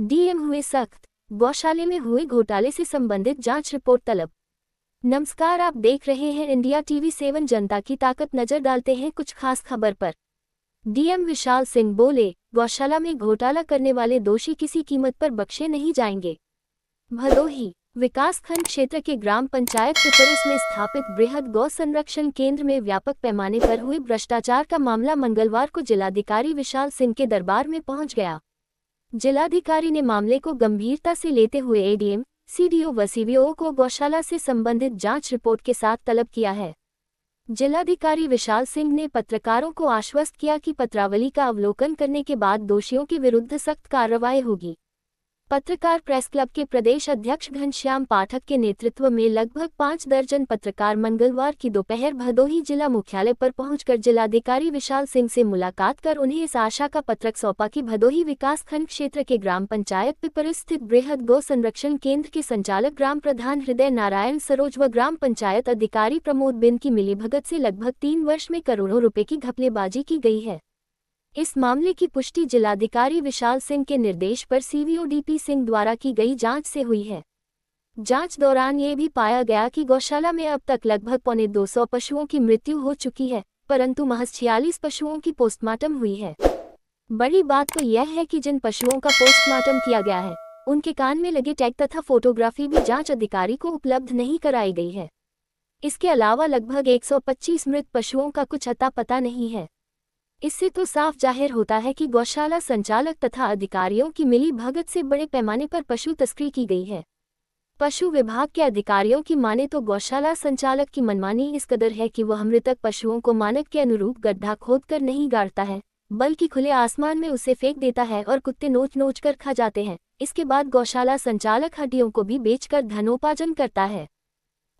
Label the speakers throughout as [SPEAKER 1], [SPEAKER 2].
[SPEAKER 1] DM हुए सख्त, गौशाले में हुए घोटाले से संबंधित जांच रिपोर्ट तलब। नमस्कार, आप देख रहे हैं इंडिया टीवी 7 जनता की ताकत। नजर डालते हैं कुछ खास खबर पर। डीएम विशाल सिंह बोले, गौशाला में घोटाला करने वाले दोषी किसी कीमत पर बख्शे नहीं जाएंगे। भदोही विकासखंड क्षेत्र के ग्राम पंचायत पिपरिस में स्थापित बृहद गौ संरक्षण केंद्र में व्यापक पैमाने पर हुए भ्रष्टाचार का मामला मंगलवार को जिलाधिकारी विशाल सिंह के दरबार में पहुंच गया। जिलाधिकारी ने मामले को गंभीरता से लेते हुए एडीएम, सीडीओ व सीवीओ को गौशाला से संबंधित जांच रिपोर्ट के साथ तलब किया है। जिलाधिकारी विशाल सिंह ने पत्रकारों को आश्वस्त किया कि पत्रावली का अवलोकन करने के बाद दोषियों के विरुद्ध सख्त कार्रवाई होगी। पत्रकार प्रेस क्लब के प्रदेश अध्यक्ष घनश्याम पाठक के नेतृत्व में लगभग 5 दर्जन पत्रकार मंगलवार की दोपहर भदोही जिला मुख्यालय पर पहुंचकर जिलाधिकारी विशाल सिंह से मुलाकात कर उन्हें इस आशा का पत्रक सौंपा कि भदोही विकासखंड क्षेत्र के ग्राम पंचायत पिपरिस स्थित बृहद गौ संरक्षण केंद्र के संचालक ग्राम प्रधान हृदय नारायण सरोज व ग्राम पंचायत अधिकारी प्रमोद बिंद की मिलीभगत से लगभग 3 वर्ष में करोड़ों रुपए की घपलेबाजी की गई है। इस मामले की पुष्टि जिलाधिकारी विशाल सिंह के निर्देश पर सीवीओ डीपी सिंह द्वारा की गई जांच से हुई है। जांच दौरान ये भी पाया गया कि गौशाला में अब तक लगभग 250 पशुओं की मृत्यु हो चुकी है, परंतु महज 46 पशुओं की पोस्टमार्टम हुई है। बड़ी बात तो यह है कि जिन पशुओं का पोस्टमार्टम किया गया है, उनके कान में लगे टैग तथा फोटोग्राफी भी जांच अधिकारी को उपलब्ध नहीं कराई गई है। इसके अलावा लगभग 125 मृत पशुओं का कुछ अता पता नहीं है। इससे तो साफ जाहिर होता है कि गौशाला संचालक तथा अधिकारियों की मिली भगत से बड़े पैमाने पर पशु तस्करी की गई है। पशु विभाग के अधिकारियों की माने तो गौशाला संचालक की मनमानी इस कदर है कि वह मृतक पशुओं को मानक के अनुरूप गड्ढा खोदकर नहीं गाड़ता है, बल्कि खुले आसमान में उसे फेंक देता है और कुत्ते नोच नोच कर खा जाते हैं। इसके बाद गौशाला संचालक हड्डियों को भी बेचकर धनोपार्जन करता है।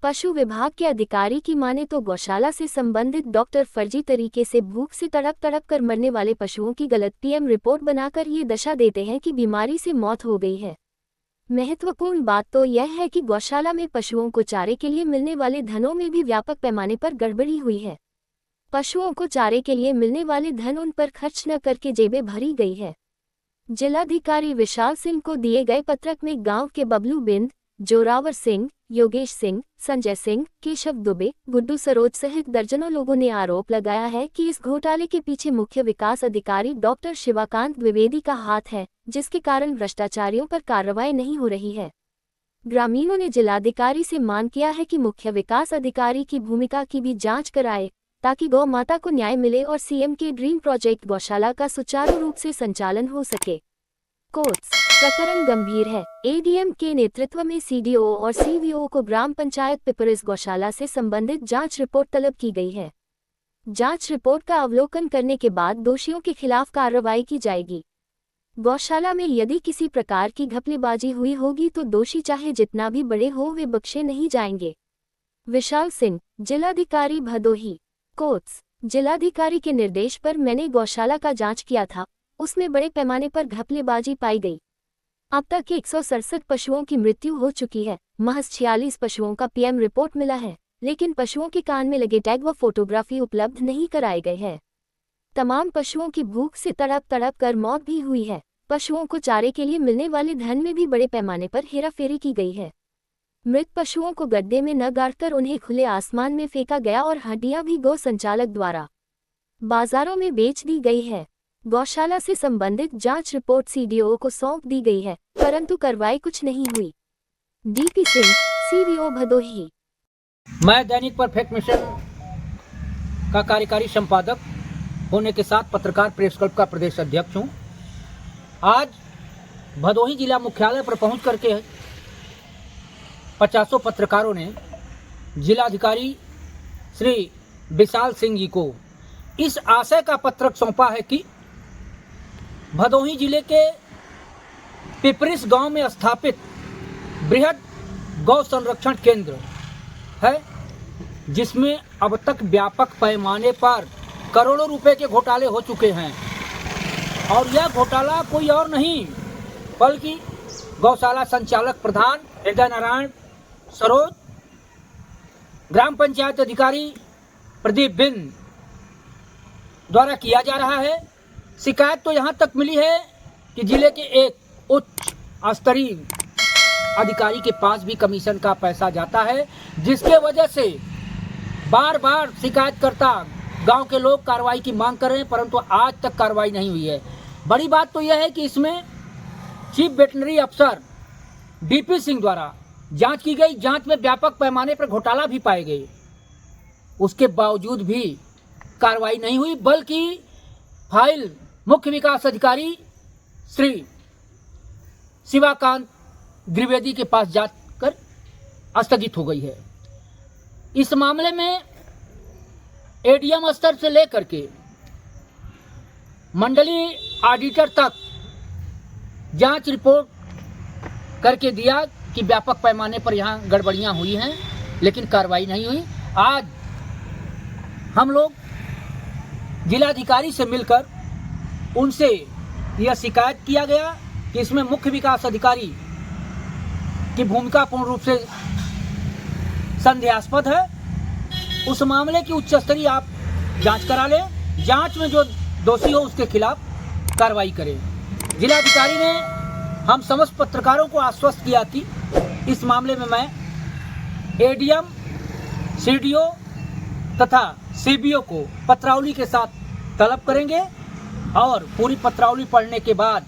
[SPEAKER 1] पशु विभाग के अधिकारी की माने तो गौशाला से संबंधित डॉक्टर फर्जी तरीके से भूख से तड़प कर मरने वाले पशुओं की गलत पीएम रिपोर्ट बनाकर ये दशा देते हैं कि बीमारी से मौत हो गई है। महत्वपूर्ण बात तो यह है कि गौशाला में पशुओं को चारे के लिए मिलने वाले धनों में भी व्यापक पैमाने पर गड़बड़ी हुई है। पशुओं को चारे के लिए मिलने वाले धन उन पर खर्च न करके जेबें भरी गई है। जिलाधिकारी विशाल सिंह को दिए गए पत्रक में गाँव के बबलू बिंद, जोरावर सिंह, योगेश सिंह, संजय सिंह, केशव दुबे, गुड्डू सरोज सहित दर्जनों लोगों ने आरोप लगाया है कि इस घोटाले के पीछे मुख्य विकास अधिकारी डॉक्टर शिवाकांत द्विवेदी का हाथ है, जिसके कारण भ्रष्टाचारियों पर कार्रवाई नहीं हो रही है। ग्रामीणों ने जिलाधिकारी से मांग किया है कि मुख्य विकास अधिकारी की भूमिका की भी जांच कराए, ताकि गौ माता को न्याय मिले और सीएम के ड्रीम प्रोजेक्ट गौशाला का सुचारू रूप से संचालन हो सके। कोट्स प्रकरण गंभीर है। एडीएम के नेतृत्व में सीडीओ और सीवीओ को ग्राम पंचायत पिपरिस गौशाला से संबंधित जांच रिपोर्ट तलब की गई है। जांच रिपोर्ट का अवलोकन करने के बाद दोषियों के खिलाफ कार्रवाई की जाएगी। गौशाला में यदि किसी प्रकार की घपलेबाजी हुई होगी तो दोषी चाहे जितना भी बड़े हो वे बख्शे नहीं जाएंगे। विशाल सिंह, जिलाधिकारी भदोही। कोट्स जिलाधिकारी के निर्देश पर मैंने गौशाला का जांच किया था, उसमें बड़े पैमाने पर घपलेबाजी पाई गई। अब तक 167 पशुओं की मृत्यु हो चुकी है। महज 46 पशुओं का पीएम रिपोर्ट मिला है, लेकिन पशुओं के कान में लगे टैग व फोटोग्राफी उपलब्ध नहीं कराए गए हैं। तमाम पशुओं की भूख से तड़प कर मौत भी हुई है। पशुओं को चारे के लिए मिलने वाले धन में भी बड़े पैमाने पर हेराफेरी की गई है। मृत पशुओं को गड्ढे में न गाड़कर उन्हें खुले आसमान में फेंका गया और हड्डियां भी गौ संचालक द्वारा बाजारों में बेच दी गई है। गौशाला से संबंधित जांच रिपोर्ट सीडीओ को सौंप दी गई है, परंतु कार्रवाई कुछ नहीं हुई। डीपी सिंह, सीवीओ भदोही।
[SPEAKER 2] मैं दैनिक परफेक्ट मिशन का कार्यकारी संपादक होने के साथ पत्रकार प्रेस क्लब का प्रदेश अध्यक्ष हूं। आज भदोही जिला मुख्यालय पर पहुंच करके 50 पत्रकारों ने जिलाधिकारी श्री विशाल सिंह जी को इस आशय का पत्रक सौंपा है कि भदोही जिले के पिपरिस गांव में स्थापित बृहद गौ संरक्षण केंद्र है, जिसमें अब तक व्यापक पैमाने पर करोड़ों रुपए के घोटाले हो चुके हैं। और यह घोटाला कोई और नहीं बल्कि गौशाला संचालक प्रधान हृदय नारायण सरोज, ग्राम पंचायत अधिकारी प्रदीप बिंद द्वारा किया जा रहा है। शिकायत तो यहाँ तक मिली है कि जिले के एक उच्च स्तरीय अधिकारी के पास भी कमीशन का पैसा जाता है, जिसके वजह से बार बार शिकायतकर्ता गांव के लोग कार्रवाई की मांग कर रहे हैं, परंतु आज तक कार्रवाई नहीं हुई है। बड़ी बात तो यह है कि इसमें चीफ वेटनरी अफसर डीपी सिंह द्वारा जांच की गई, जांच में व्यापक पैमाने पर घोटाला भी पाए गए, उसके बावजूद भी कार्रवाई नहीं हुई, बल्कि फाइल मुख्य विकास अधिकारी श्री शिवाकांत द्विवेदी के पास जाकर स्थगित हो गई है। इस मामले में एडीएम स्तर से लेकर के मंडलीय ऑडिटर तक जांच रिपोर्ट करके दिया कि व्यापक पैमाने पर यहाँ गड़बड़ियाँ हुई हैं, लेकिन कार्रवाई नहीं हुई। आज हम लोग जिलाधिकारी से मिलकर उनसे यह शिकायत किया गया कि इसमें मुख्य विकास अधिकारी की भूमिका पूर्ण रूप से संदेहास्पद है। उस मामले की उच्च स्तरीय आप जांच करा लें, जांच में जो दोषी हो उसके खिलाफ कार्रवाई करें। जिलाधिकारी ने हम समस्त पत्रकारों को आश्वस्त किया कि इस मामले में मैं एडीएम, सीडीओ तथा सीबीओ को पत्रावली के साथ तलब करेंगे और पूरी पत्रावली पढ़ने के बाद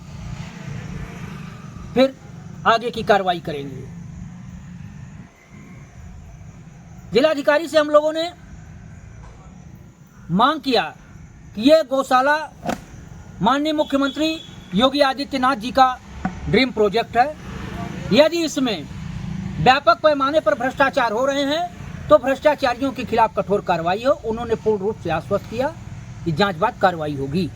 [SPEAKER 2] फिर आगे की कार्रवाई करेंगे। जिलाधिकारी से हम लोगों ने मांग किया कि ये गौशाला माननीय मुख्यमंत्री योगी आदित्यनाथ जी का ड्रीम प्रोजेक्ट है। यदि इसमें व्यापक पैमाने पर भ्रष्टाचार हो रहे हैं तो भ्रष्टाचारियों के खिलाफ कठोर कार्रवाई हो। उन्होंने पूर्ण रूप से आश्वस्त किया कि जांच बाद कार्रवाई होगी।